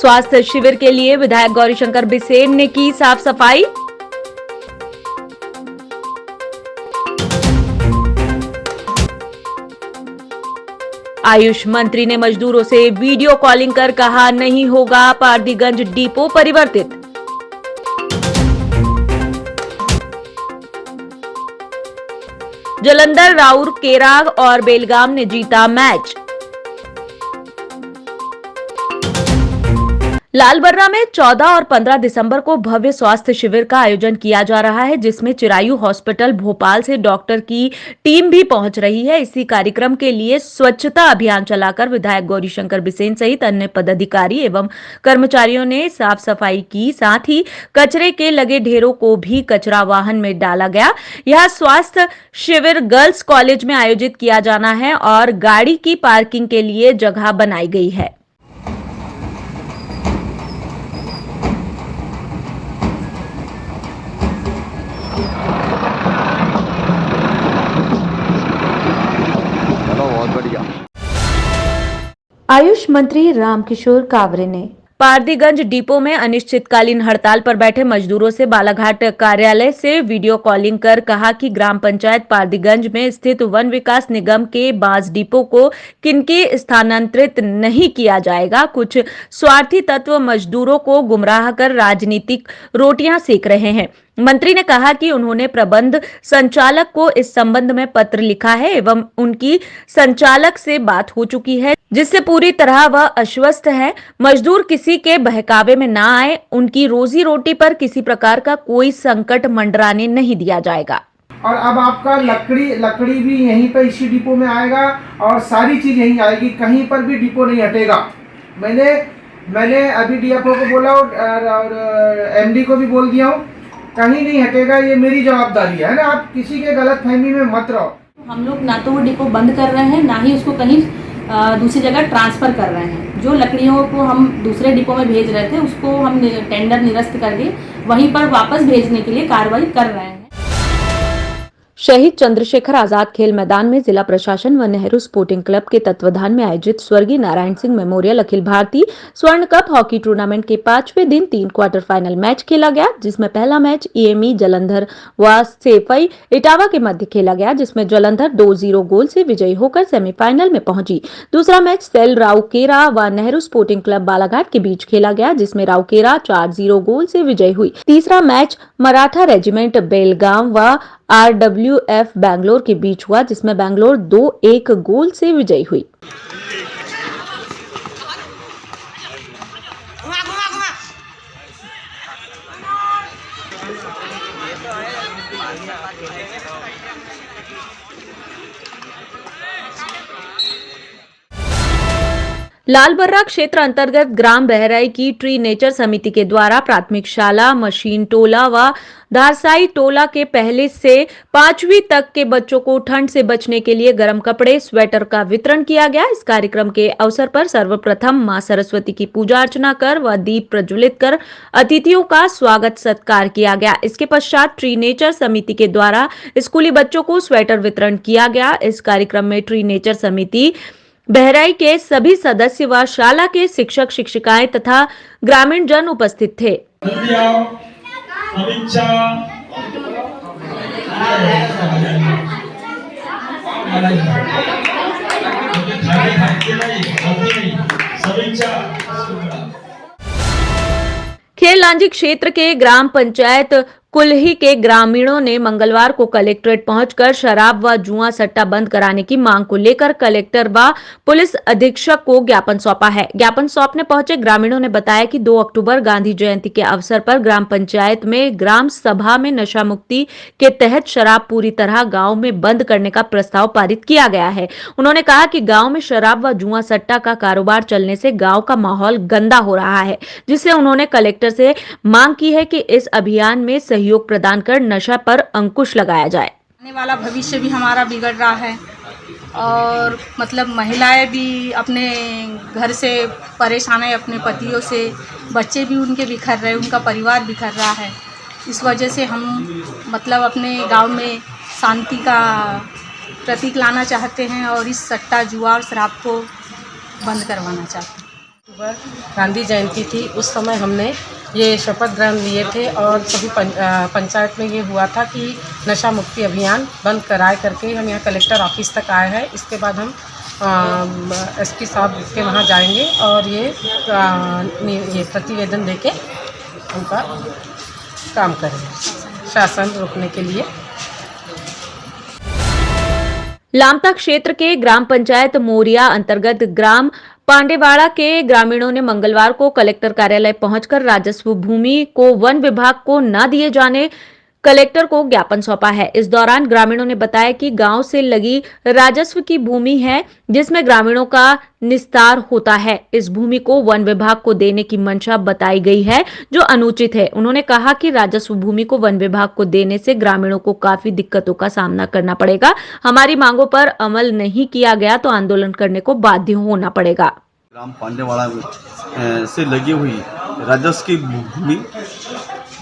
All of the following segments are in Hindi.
स्वास्थ्य शिविर के लिए विधायक गौरीशंकर बिसेन ने की साफ सफाई। आयुष मंत्री ने मजदूरों से वीडियो कॉलिंग कर कहा, नहीं होगा पारदीगंज डिपो परिवर्तित। जालंधर, राउरकेला और बेलगाम ने जीता मैच। लालबर्रा में 14 और 15 दिसंबर को भव्य स्वास्थ्य शिविर का आयोजन किया जा रहा है, जिसमें चिरायु हॉस्पिटल भोपाल से डॉक्टर की टीम भी पहुंच रही है। इसी कार्यक्रम के लिए स्वच्छता अभियान चलाकर विधायक गौरीशंकर बिसेन सहित अन्य पदाधिकारी एवं कर्मचारियों ने साफ सफाई की। साथ ही कचरे के लगे ढेरों को भी कचरा वाहन में डाला गया। यह स्वास्थ्य शिविर गर्ल्स कॉलेज में आयोजित किया जाना है और गाड़ी की पार्किंग के लिए जगह बनाई गई है। आयुष मंत्री रामकिशोर कावरे ने पारदीगंज डिपो में अनिश्चितकालीन हड़ताल पर बैठे मजदूरों से बालाघाट कार्यालय से वीडियो कॉलिंग कर कहा कि ग्राम पंचायत पारदीगंज में स्थित वन विकास निगम के बांस डिपो को किनकी स्थानांतरित नहीं किया जाएगा। कुछ स्वार्थी तत्व मजदूरों को गुमराह कर राजनीतिक रोटियां सेक रहे हैं। मंत्री ने कहा कि उन्होंने प्रबंध संचालक को इस संबंध में पत्र लिखा है एवं उनकी संचालक से बात हो चुकी है, जिससे पूरी तरह वह आश्वस्त है। मजदूर किसी के बहकावे में ना आए, उनकी रोजी रोटी पर किसी प्रकार का कोई संकट मंडराने नहीं दिया जाएगा। और अब आपका लकड़ी भी यहीं पर इसी डिपो में आएगा और सारी चीज यहीं आएगी, कहीं पर भी डिपो नहीं हटेगा। मैंने अभी डीएफओ को बोला और एमडी को भी बोल दिया हूँ, कहीं नहीं हटेगा, ये मेरी जवाबदारी है ना। आप किसी के गलत फहमी में मत रहो। हम लोग ना तो वो डिपो बंद कर रहे हैं, ना ही उसको कहीं दूसरी जगह ट्रांसफर कर रहे हैं। जो लकड़ियों को हम दूसरे डिपो में भेज रहे थे, उसको हम टेंडर निरस्त करके वहीं पर वापस भेजने के लिए कार्रवाई कर रहे हैं। शहीद चंद्रशेखर आजाद खेल मैदान में जिला प्रशासन व नेहरू स्पोर्टिंग क्लब के तत्वाधान में आयोजित स्वर्गीय नारायण सिंह मेमोरियल अखिल भारतीय स्वर्ण कप हॉकी टूर्नामेंट के 5वें दिन 3 क्वार्टर फाइनल मैच खेला गया, जिसमें पहला मैच ईएमई जालंधर व सेफई इटावा के मध्य खेला गया, जिसमें जालंधर 2-0 गोल से विजयी होकर सेमीफाइनल में पहुंची। दूसरा मैच सेल राउरकेला व नेहरू स्पोर्टिंग क्लब बालाघाट के बीच खेला गया, जिसमें राउरकेला 4-0 गोल से विजयी हुई। तीसरा मैच मराठा रेजिमेंट बेलगाम व RWF बैंगलोर के बीच हुआ, जिसमें बैंगलोर 2-1 गोल से विजयी हुई। लालबर्रा क्षेत्र अंतर्गत ग्राम बहराई की ट्री नेचर समिति के द्वारा प्राथमिक शाला, मशीन टोला व धारसाई टोला के पहले से 5वीं तक के बच्चों को ठंड से बचने के लिए गर्म कपड़े, स्वेटर का वितरण किया गया। इस कार्यक्रम के अवसर पर सर्वप्रथम मां सरस्वती की पूजा अर्चना कर व दीप प्रज्वलित कर अतिथियों का स्वागत सत्कार किया गया। इसके पश्चात ट्री नेचर समिति के द्वारा स्कूली बच्चों को स्वेटर वितरण किया गया। इस कार्यक्रम में ट्री नेचर समिति बहराई के सभी सदस्य व शाला के शिक्षक शिक्षिकाएं तथा ग्रामीण जन उपस्थित थे। खेल लांजी क्षेत्र के ग्राम पंचायत कुल्ही के ग्रामीणों ने मंगलवार को कलेक्ट्रेट पहुंचकर शराब व जुआ सट्टा बंद कराने की मांग को लेकर कलेक्टर व पुलिस अधीक्षक को ज्ञापन सौंपा है। ज्ञापन सौंपने पहुंचे ग्रामीणों ने बताया कि 2 अक्टूबर गांधी जयंती के अवसर पर ग्राम पंचायत में ग्राम सभा में नशा मुक्ति के तहत शराब पूरी तरह गांव में बंद करने का प्रस्ताव पारित किया गया है। उन्होंने कहा कि गांव में शराब व जुआ सट्टा का कारोबार चलने से गाँव का माहौल गंदा हो रहा है, जिससे उन्होंने कलेक्टर से मांग की है कि इस अभियान में सहयोग प्रदान कर नशा पर अंकुश लगाया जाए। आने वाला भविष्य भी हमारा बिगड़ रहा है और मतलब महिलाएं भी अपने घर से परेशान है, अपने पतियों से, बच्चे भी उनके बिखर रहे, उनका परिवार बिखर रहा है। इस वजह से हम मतलब अपने गांव में शांति का प्रतीक लाना चाहते हैं और इस सट्टा जुआ और शराब को बंद करवाना चाहते हैं। सुबह गांधी जयंती थी, उस समय हमने ये शपथ ग्रहण लिए थे और सभी पंचायत में ये हुआ था कि नशा मुक्ति अभियान बंद कराए करके हम यहाँ कलेक्टर ऑफिस तक आए हैं। इसके बाद हम एसपी साहब के वहाँ जाएंगे और ये प्रतिवेदन देके उनका काम करेंगे शासन रोकने के लिए। लामता क्षेत्र के ग्राम पंचायत मोरिया अंतर्गत ग्राम पांडेवाड़ा के ग्रामीणों ने मंगलवार को कलेक्टर कार्यालय पहुंचकर राजस्व भूमि को वन विभाग को न दिए जाने कलेक्टर को ज्ञापन सौंपा है। इस दौरान ग्रामीणों ने बताया कि गांव से लगी राजस्व की भूमि है जिसमें ग्रामीणों का निस्तार होता है। इस भूमि को वन विभाग को देने की मंशा बताई गई है जो अनुचित है। उन्होंने कहा कि राजस्व भूमि को वन विभाग को देने से ग्रामीणों को काफी दिक्कतों का सामना करना पड़ेगा। हमारी मांगों पर अमल नहीं किया गया तो आंदोलन करने को बाध्य होना पड़ेगा। ग्राम पांडेवाड़ा से लगी हुई राजस्व की भूमि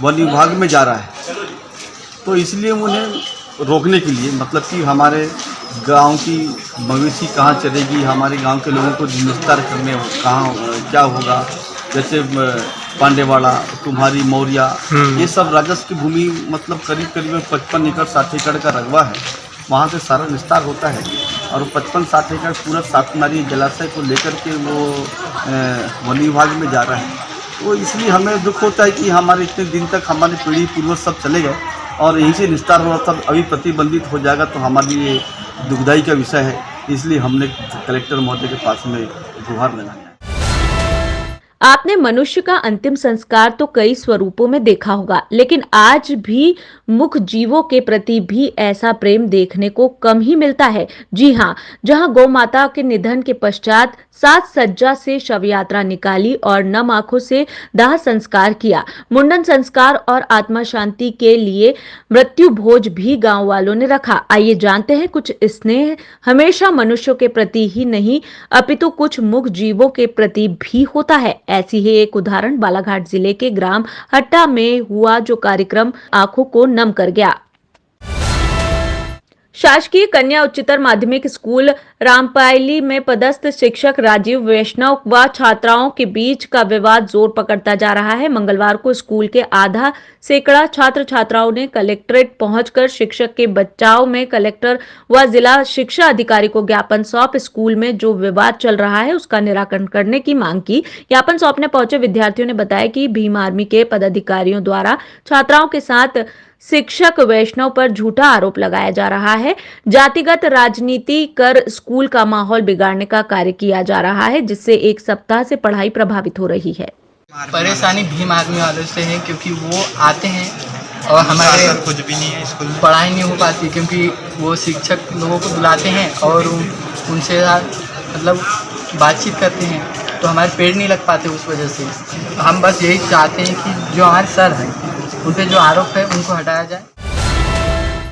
वन विभाग में जा रहा है, तो इसलिए उन्हें रोकने के लिए, मतलब कि हमारे गांव की मवेशी कहाँ चलेगी, हमारे गांव के लोगों को निस्तार करने कहाँ क्या होगा, जैसे पांडेवाड़ा, तुम्हारी मोरिया, ये सब राजस्व की भूमि मतलब करीब करीब 55 एकड़ 60 एकड़ का रकबा है। वहाँ से सारा निस्तार होता है और 55-60 एकड़ पूरा सातनारी जलाशय को लेकर के वो वन विभाग में जा रहा है। तो इसलिए हमें दुख होता है कि हमारे इतने दिन तक हमारे पीढ़ी पूर्वज सब चले गए और यहीं से निस्तार हो रहा था, अभी प्रतिबंधित हो जाएगा तो हमारे लिए दुखदाई का विषय है। इसलिए हमने कलेक्टर महोदय के पास में गुहार लगाया। आपने मनुष्य का अंतिम संस्कार तो कई स्वरूपों में देखा होगा, लेकिन आज भी मुख जीवों के प्रति भी ऐसा प्रेम देखने को कम ही मिलता है। जी हाँ, जहां गौ माता के निधन के पश्चात सात सज्जा से शव यात्रा निकाली और नम आंखों से दाह संस्कार किया। मुंडन संस्कार और आत्मा शांति के लिए मृत्यु भोज भी गांव वालों ने रखा। आइए जानते हैं कुछ स्नेह हमेशा मनुष्यों के प्रति ही नहीं अपितु कुछ मुख जीवों के प्रति भी होता है। ऐसी ही एक उदाहरण बालाघाट जिले के ग्राम हट्टा में हुआ जो कार्यक्रम आंखों को नम कर गया। शासकीय कन्या उच्चतर माध्यमिक स्कूल रामपायली में पदस्थ शिक्षक राजीव वैष्णव व छात्राओं के बीच का विवाद जोर पकड़ता जा रहा है। मंगलवार को स्कूल के आधा सैकड़ा छात्र छात्राओं ने कलेक्ट्रेट पहुंचकर शिक्षक के बचाव में कलेक्टर व जिला शिक्षा अधिकारी को ज्ञापन सौंप स्कूल में जो विवाद चल रहा है उसका निराकरण करने की मांग की। ज्ञापन सौंपने पहुंचे विद्यार्थियों ने बताया कि भीम आर्मी के पदाधिकारियों द्वारा छात्राओं के साथ शिक्षक वैष्णव पर झूठा आरोप लगाया जा रहा है। जातिगत राजनीति कर स्कूल का माहौल बिगाड़ने का कार्य किया जा रहा है, जिससे एक सप्ताह से पढ़ाई प्रभावित हो रही है। परेशानी भीम आर्मी वालों से है क्योंकि वो आते हैं और हमारे कुछ भी नहीं है, स्कूल में पढ़ाई नहीं हो पाती क्योंकि वो शिक्षक लोगों को बुलाते हैं और उनसे मतलब बातचीत करते हैं तो हमारे पेड़ नहीं लग पाते। उस वजह से हम बस यही चाहते हैं कि जो हमारे सर हैं उन पे जो आरोप है उनको हटाया जाए।